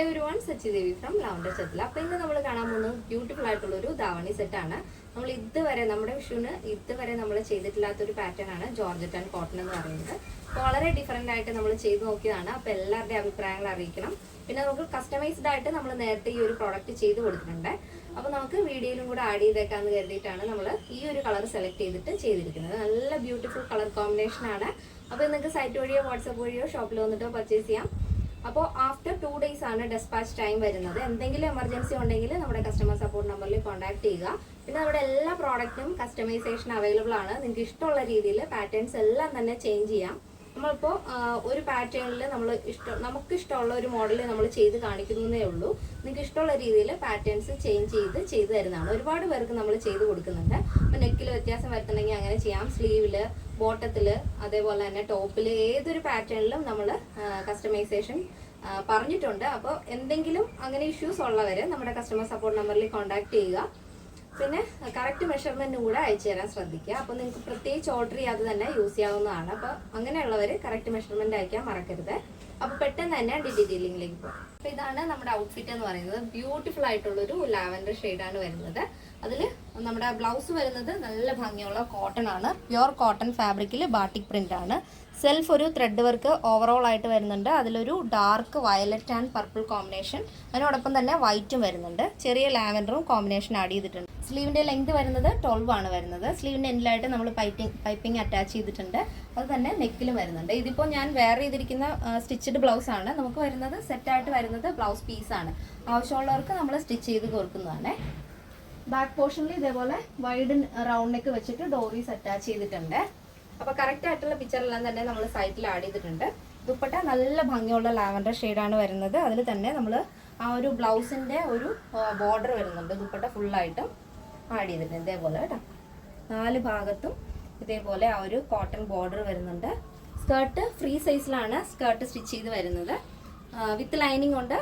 Hi everyone, Sachi Devi from Lavender Chatla. അപ്പോൾ ഇന്ന് നമ്മൾ കാണാൻ പോകുന്നത് ബ്യൂട്ടിഫുൾ ആയിട്ടുള്ള ഒരു ധാവണി സെറ്റ് ആണ്. നമ്മൾ ഇതുവരെ നമ്മുടെ വിഷുവിന് ഇതുവരെ നമ്മൾ ചെയ്തിട്ടില്ലാത്ത ഒരു പാറ്റേൺ ആണ് ജോർജറ്റ് ആൻഡ് കോട്ടൺ എന്ന് പറയുന്നത്. അപ്പോൾ വളരെ ഡിഫറെന്റ് ആയിട്ട് നമ്മൾ ചെയ്തു നോക്കിയതാണ്. അപ്പോൾ എല്ലാവരുടെയും അഭിപ്രായങ്ങൾ അറിയിക്കണം. പിന്നെ നമുക്ക് കസ്റ്റമൈസ്ഡ് ആയിട്ട് നമ്മൾ നേരത്തെ ഈ ഒരു പ്രോഡക്റ്റ് ചെയ്ത് കൊടുത്തിട്ടുണ്ട്. അപ്പോൾ നമുക്ക് വീഡിയോയിലും കൂടെ ആഡ് ചെയ്തേക്കാന്ന് കരുതിയിട്ടാണ് നമ്മൾ ഈ ഒരു കളർ സെലക്ട് ചെയ്തിട്ട് ചെയ്തിരിക്കുന്നത്. നല്ല ബ്യൂട്ടിഫുൾ കളർ കോമ്പിനേഷൻ ആണ്. അപ്പോൾ നിങ്ങൾക്ക് സൈറ്റ് വഴിയോ വാട്സാപ്പ് വഴിയോ ഷോപ്പിൽ വന്നിട്ടോ പർച്ചേസ് ചെയ്യാം. അപ്പോൾ ആഫ്റ്റർ 2 days ആണ് ഡെസ്പാച്ച് ടൈം വരുന്നത്. എന്തെങ്കിലും എമർജൻസി ഉണ്ടെങ്കിൽ നമ്മുടെ കസ്റ്റമർ സപ്പോർട്ട് നമ്പറിൽ കോൺടാക്ട് ചെയ്യുക. പിന്നെ നമ്മുടെ എല്ലാ പ്രോഡക്റ്റും കസ്റ്റമൈസേഷൻ അവൈലബിൾ ആണ്. നിങ്ങൾക്ക് ഇഷ്ടമുള്ള രീതിയിൽ പാറ്റേൺസ് എല്ലാം തന്നെ ചേഞ്ച് ചെയ്യാം. നമ്മളിപ്പോൾ ഒരു പാറ്റേണിൽ നമുക്ക് ഇഷ്ടമുള്ള ഒരു മോഡൽ നമ്മൾ ചെയ്ത് കാണിക്കുന്നതേ ഉള്ളൂ. നിങ്ങൾക്ക് ഇഷ്ടമുള്ള രീതിയിൽ പാറ്റേൺസ് ചെയ്ത് തരുന്നതാണ്. ഒരുപാട് പേർക്ക് നമ്മൾ ചെയ്ത് കൊടുക്കുന്നുണ്ട്. അപ്പോൾ നെക്കിൽ വ്യത്യാസം വരുത്തണമെങ്കിൽ അങ്ങനെ ചെയ്യാം. സ്ലീവിൽ, ബോട്ടത്തിൽ, അതേപോലെ തന്നെ ടോപ്പിൽ, ഏതൊരു പാറ്റേണിലും നമ്മൾ കസ്റ്റമൈസേഷൻ പറഞ്ഞിട്ടുണ്ട്. അപ്പോൾ എന്തെങ്കിലും അങ്ങനെ ഇഷ്യൂസ് ഉള്ളവർ നമ്മുടെ കസ്റ്റമർ സപ്പോർട്ട് നമ്പറിൽ കോൺടാക്ട് ചെയ്യുക. പിന്നെ കറക്റ്റ് മെഷർമെൻറ്റും കൂടെ അയച്ചു തരാൻ ശ്രദ്ധിക്കുക. അപ്പോൾ നിങ്ങൾക്ക് പ്രത്യേകിച്ച് ഓർഡർ ചെയ്യാതെ തന്നെ യൂസ് ചെയ്യാവുന്നതാണ്. അപ്പോൾ അങ്ങനെയുള്ളവർ കറക്റ്റ് മെഷർമെൻറ്റ് അയക്കാൻ മറക്കരുത്. അപ്പോൾ പെട്ടെന്ന് തന്നെ ഡീറ്റെയിലിംഗിലേക്ക് പോകും. അപ്പോൾ ഇതാണ് നമ്മുടെ ഔട്ട്ഫിറ്റ് എന്ന് പറയുന്നത്. ബ്യൂട്ടിഫുൾ ആയിട്ടുള്ളൊരു ലാവൻഡർ ഷെയ്ഡാണ് വരുന്നത്. അതിൽ നമ്മുടെ ബ്ലൗസ് വരുന്നത് നല്ല ഭംഗിയുള്ള കോട്ടൺ ആണ്. പ്യുവർ കോട്ടൺ ഫാബ്രിക്കിൽ ബാട്ടിക് പ്രിൻ്റ് ആണ്. സെൽഫ് ഒരു ത്രെഡ് വർക്ക് ഓവറോൾ ആയിട്ട് വരുന്നുണ്ട്. അതിലൊരു dark violet and purple combination, അതിനോടൊപ്പം തന്നെ വൈറ്റും വരുന്നുണ്ട്. ചെറിയ ലാവൻഡറും കോമ്പിനേഷൻ ആഡ് ചെയ്തിട്ടുണ്ട്. സ്ലീവിൻ്റെ ലെങ്ത് വരുന്നത് 12 ആണ് വരുന്നത്. സ്ലീവിൻ്റെ എൻഡിലായിട്ട് നമ്മൾ പൈപ്പിംഗ് അറ്റാച്ച് ചെയ്തിട്ടുണ്ട്. അത് തന്നെ നെക്കിലും വരുന്നുണ്ട്. ഇതിപ്പോൾ ഞാൻ വെയർ ചെയ്തിരിക്കുന്ന സ്റ്റിച്ചഡ് ബ്ലൗസ് ആണ്. നമുക്ക് വരുന്നത് സെറ്റായിട്ട് വരുന്നത് ബ്ലൗസ് പീസാണ്. ആവശ്യമുള്ളവർക്ക് നമ്മൾ സ്റ്റിച്ച് ചെയ്ത് കൊടുക്കുന്നതാണ്. ബാക്ക് പോർഷനിൽ ഇതേപോലെ വൈഡ് റൗണ്ട് നെക്ക് വെച്ചിട്ട് ഡോറീസ് അറ്റാച്ച് ചെയ്തിട്ടുണ്ട്. അപ്പോൾ കറക്റ്റ് ആയിട്ടുള്ള പിക്ചറെല്ലാം തന്നെ നമ്മൾ സൈറ്റിൽ ആഡ് ചെയ്തിട്ടുണ്ട്. ദുപ്പട്ട നല്ല ഭംഗിയുള്ള ലാവൻഡർ ഷെയ്ഡാണ് വരുന്നത്. അതിൽ തന്നെ നമ്മൾ ആ ഒരു ബ്ലൗസിൻ്റെ ഒരു ബോർഡർ വരുന്നുണ്ട്. ദുപ്പട്ട ഫുള്ളായിട്ടും ആഡ് ചെയ്തിട്ടുണ്ട്. ഇതേപോലെ കേട്ടോ, 4 ഭാഗത്തും ഇതേപോലെ ആ ഒരു കോട്ടൺ ബോർഡർ വരുന്നുണ്ട്. സ്കേർട്ട് ഫ്രീ സൈസിലാണ് സ്കേർട്ട് സ്റ്റിച്ച് ചെയ്ത് വരുന്നത്. വിത്ത് ലൈനിങ് കൊണ്ട്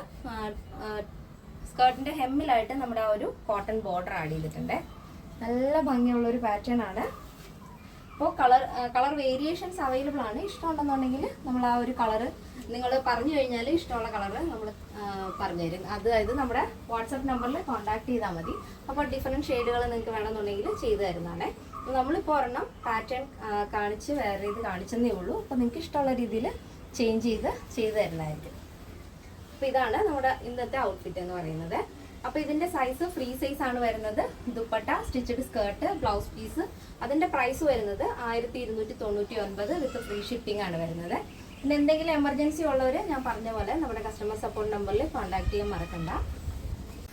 സ്കേർട്ടിൻ്റെ ഹെമ്മിലായിട്ട് നമ്മുടെ ആ ഒരു കോട്ടൺ ബോർഡർ ആഡ് ചെയ്തിട്ടുണ്ട്. നല്ല ഭംഗിയുള്ളൊരു പാറ്റേൺ ആണ്. അപ്പോൾ കളർ വേരിയേഷൻസ് അവൈലബിൾ ആണ്. ഇഷ്ടമുണ്ടെന്നുണ്ടെങ്കിൽ നമ്മൾ ആ ഒരു കളറ് നിങ്ങൾ പറഞ്ഞു കഴിഞ്ഞാൽ ഇഷ്ടമുള്ള കളറ് നമ്മൾ പറഞ്ഞു തരും. അതായത് നമ്മുടെ വാട്സപ്പ് നമ്പറിൽ കോൺടാക്ട് ചെയ്താൽ മതി. അപ്പോൾ ഡിഫറെൻറ്റ് ഷെയ്ഡുകൾ നിങ്ങൾക്ക് വേണമെന്നുണ്ടെങ്കിൽ ചെയ്തു തരുന്നതാണ്. നമ്മളിപ്പോൾ ഒരെണ്ണം പാറ്റേൺ കാണിച്ച് വേറെ ഇത് കാണിച്ചെന്നേ ഉള്ളൂ. അപ്പോൾ നിങ്ങൾക്ക് ഇഷ്ടമുള്ള രീതിയിൽ ചെയ്ത് തരുന്നതായിരിക്കും. അപ്പോൾ ഇതാണ് നമ്മുടെ ഇന്നത്തെ ഔട്ട്ഫിറ്റ് എന്ന് പറയുന്നത്. അപ്പോൾ ഇതിൻ്റെ സൈസ് ഫ്രീ സൈസ് ആണ് വരുന്നത്. Dupatta, stitched skirt, blouse piece, അതിൻ്റെ പ്രൈസ് വരുന്നത് 1299 വിത്ത് ഫ്രീ ഷിപ്പിംഗ് ആണ് വരുന്നത്. പിന്നെ എന്തെങ്കിലും എമർജൻസി ഉള്ളവർ ഞാൻ പറഞ്ഞ പോലെ നമ്മുടെ കസ്റ്റമർ സപ്പോർട്ട് നമ്പറിൽ കോൺടാക്ട് ചെയ്യാൻ മറക്കണ്ട.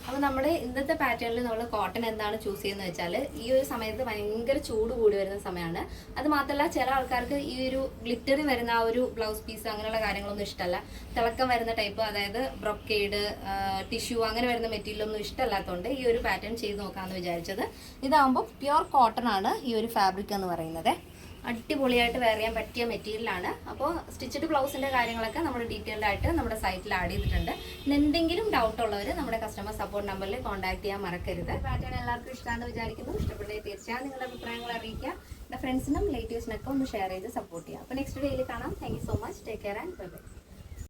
അപ്പോൾ നമ്മുടെ ഇന്നത്തെ പാറ്റേണിൽ നമ്മൾ കോട്ടൺ എന്താണ് ചൂസ് ചെയ്യുന്നത് വെച്ചാൽ, ഈ ഒരു സമയത്ത് ഭയങ്കര ചൂട് കൂടി വരുന്ന സമയമാണ്. അത് മാത്രമല്ല ചില ആൾക്കാർക്ക് ഈ ഒരു ഗ്ലിറ്ററി വരുന്ന ആ ഒരു ബ്ലൗസ് പീസ് അങ്ങനെയുള്ള കാര്യങ്ങളൊന്നും ഇഷ്ടമല്ല. തിളക്കം വരുന്ന ടൈപ്പ്, അതായത് ബ്രൊക്കേഡ്, ടിഷ്യൂ അങ്ങനെ വരുന്ന മെറ്റീരിയലൊന്നും ഇഷ്ടമല്ലാത്തതുകൊണ്ട് ഈ ഒരു പാറ്റേൺ ചെയ്ത് നോക്കാമെന്ന് വിചാരിച്ചത്. ഇതാകുമ്പോൾ പ്യുവർ കോട്ടൺ ആണ് ഈ ഒരു ഫാബ്രിക് എന്ന് പറയുന്നത്. അടിപൊളിയായിട്ട് വെയർ ചെയ്യാൻ പറ്റിയ മെറ്റീരിയലാണ്. അപ്പോൾ സ്റ്റിച്ചഡ് ബ്ലൗസിൻ്റെ കാര്യങ്ങളൊക്കെ നമ്മൾ ഡീറ്റെയിൽഡ് ആയിട്ട് നമ്മുടെ സൈറ്റിൽ ആഡ് ചെയ്തിട്ടുണ്ട്. എന്തെങ്കിലും ഡൗട്ട് ഉള്ളവർ നമ്മുടെ കസ്റ്റമർ സപ്പോർട്ട് നമ്പറിൽ കോൺടാക്ട് ചെയ്യാൻ മറക്കരുത്. പാറ്റേൺ എല്ലാവർക്കും ഇഷ്ടമാണെന്ന് വിചാരിക്കുന്നു. ഇഷ്ടപ്പെട്ടേ തീർച്ചയായും നിങ്ങളുടെ അഭിപ്രായങ്ങൾ അറിയിക്കുക. എൻ്റെ ഫ്രണ്ട്സിനും റിലേറ്റീവ്സിനൊക്കെ ഒന്ന് ഷെയർ ചെയ്ത് സപ്പോർട്ട് ചെയ്യുക. അപ്പോൾ നെക്സ്റ്റ് ഡേയിൽ കാണാം. Thank you so much. Take care and bye bye.